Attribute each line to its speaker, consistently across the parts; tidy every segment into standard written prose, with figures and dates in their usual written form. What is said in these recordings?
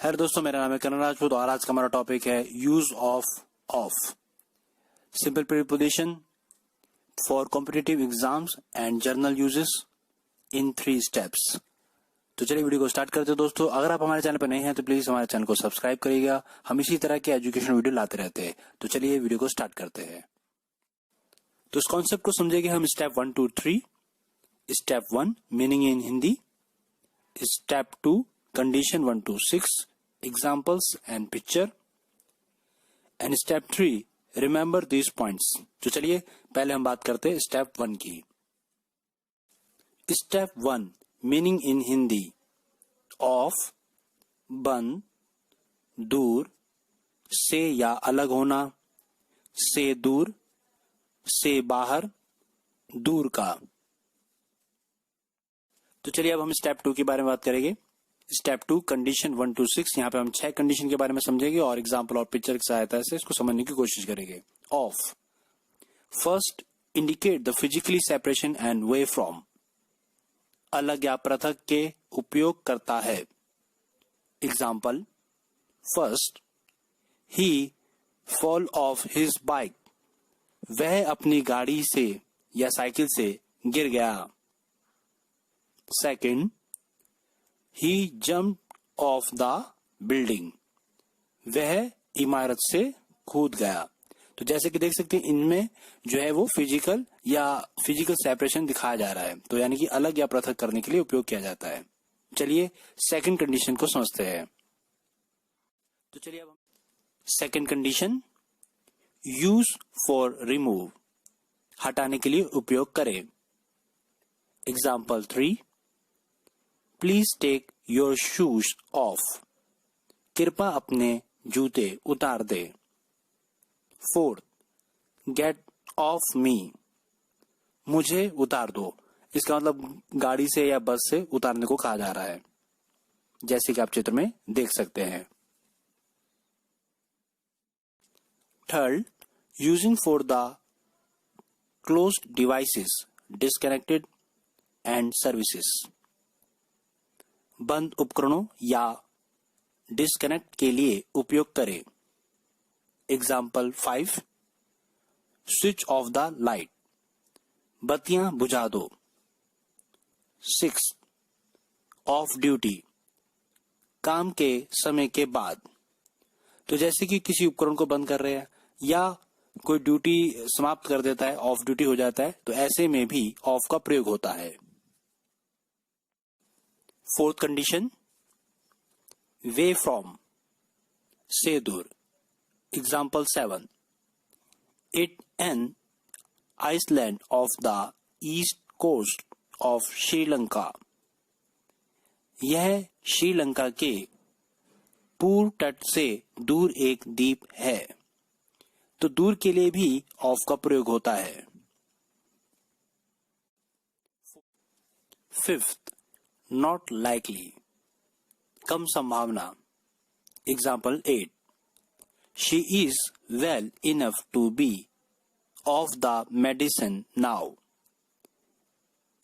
Speaker 1: Hello दोस्तों, मेरा नाम है करण राजपूत और आज का हमारा टॉपिक है use of of. Simple preposition for competitive exams and journal uses in 3 steps. तो चलिए वीडियो को स्टार्ट करते हैं दोस्तों। अगर आप हमारे चैनल पर नए हैं तो प्लीज हमारे चैनल को सब्सक्राइब करिएगा। हम इसी तरह के एजुकेशन वीडियो लाते रहते हैं। तो चलिए वीडियो को स्टार्ट करते हैं। तो इस कॉन्सेप्ट को समझेंगे हम step 1 to 3। Step 1 meaning in Hindi, step 2 condition 1 to 6 examples and picture, and step 3 remember these points. तो चलिए पहले हम बात करते हैं स्टेप 1 की। Step 1 meaning in Hindi, of बंद, दूर, से या अलग होना, से दूर, से बाहर, दूर का। तो चलिए अब हम स्टेप 2 के बारे में बात करेंगे। Step 2 condition 1 to 6। यहाँ पे हम 6 कंडीशन के बारे में समझेंगे और एग्जाम्पल और पिक्चर की सहायता से इसको समझने की कोशिश करेंगे। Of, first indicate the physically separation and way from, अलग या पृथक के उपयोग करता है। Example, first he fall of his bike, वह अपनी गाड़ी से या साइकिल से गिर गया। Second, he jumped off the building, वह इमारत से कूद गया। तो जैसे कि देख सकते हैं इनमें जो है वो फिजिकल या फिजिकल सेपरेशन दिखाया जा रहा है, तो यानी कि अलग या पृथक करने के लिए उपयोग किया जाता है। चलिए सेकंड कंडीशन को समझते हैं। तो चलिए अब second condition, use for remove, हटाने के लिए उपयोग करें। Example 3, please take your shoes off, कृपया अपने जूते उतार दे। फोर्थ, गेट ऑफ मी, मुझे उतार दो। इसका मतलब गाड़ी से या बस से उतारने को कहा जा रहा है, जैसे कि आप चित्र में देख सकते हैं। Third, using for the closed devices, disconnected and services, बंद उपकरणों या डिस्कनेक्ट के लिए उपयोग करें। Example 5, switch off the light, बत्तियां बुझा दो। 6, ऑफ ड्यूटी, काम के समय के बाद। तो जैसे कि किसी उपकरण को बंद कर रहे हैं या कोई ड्यूटी समाप्त कर देता है, ऑफ ड्यूटी हो जाता है, तो ऐसे में भी ऑफ का प्रयोग होता है। फोर्थ कंडीशन, वे फ्रॉम, से दूर। Example 7, it an island off the east coast of Sri Lanka, यह श्रीलंका के पूर्व तट से दूर एक द्वीप है। तो दूर के लिए भी ऑफ का प्रयोग होता है। फिफ्थ, नॉट लाइकली, कम संभावना। Example 8, she is well enough to be off the medicine now,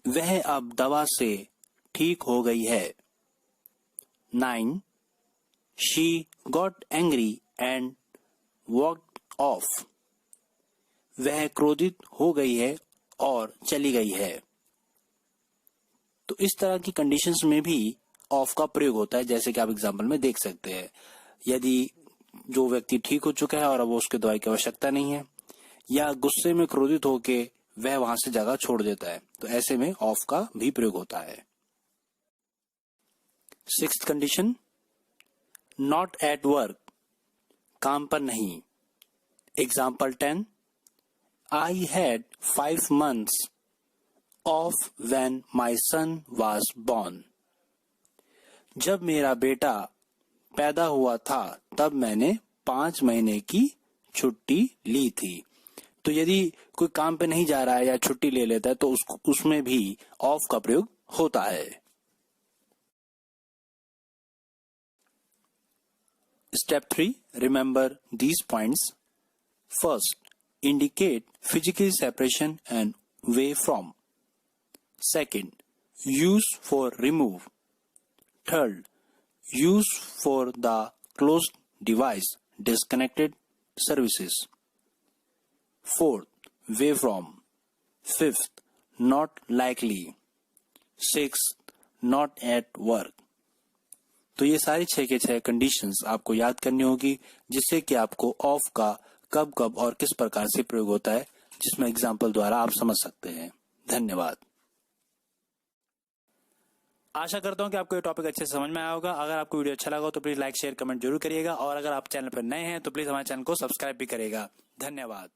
Speaker 1: वह अब दवा से ठीक हो गई है। 9, she got angry and walked off, वह क्रोधित हो गई है और चली गई है। तो इस तरह की कंडीशंस में भी ऑफ का प्रयोग होता है, जैसे कि आप एग्जाम्पल में देख सकते हैं। यदि जो व्यक्ति ठीक हो चुका है और अब उसके दवाई की आवश्यकता नहीं है, या गुस्से में क्रोधित होके वह वहां से जगह छोड़ देता है, तो ऐसे में ऑफ का भी प्रयोग होता है। Sixth condition, not at work, काम पर नहीं। Example 10, I had 5 months of when my son was born, जब मेरा बेटा पैदा हुआ था तब मैंने 5 महीने की छुट्टी ली थी। तो यदि कोई काम पे नहीं जा रहा है या छुट्टी ले लेता है तो उसमें भी ऑफ का प्रयोग होता है। Step 3, remember these points. First, indicate physical separation and way from. Second, use for remove. Third, use for the closed device, disconnected services. Fourth, way from. Fifth, not likely. Sixth, not at work. तो ये सारी 6 के 6 conditions आपको याद करनी होगी, जिससे कि आपको ऑफ का कब कब और किस प्रकार से प्रयोग होता है, जिसमें एग्जाम्पल द्वारा आप समझ सकते हैं. धन्यवाद. आशा करता हूं कि आपको ये टॉपिक अच्छे से समझ में आया होगा. अगर आपको वीडियो अच्छा लगा हो तो प्लीज लाइक शेयर कमेंट जरूर करिएगा, और अगर आप चैनल पर नए हैं तो प्लीज हमारे चैनल को सब्सक्राइब भी करिएगा. धन्यवाद.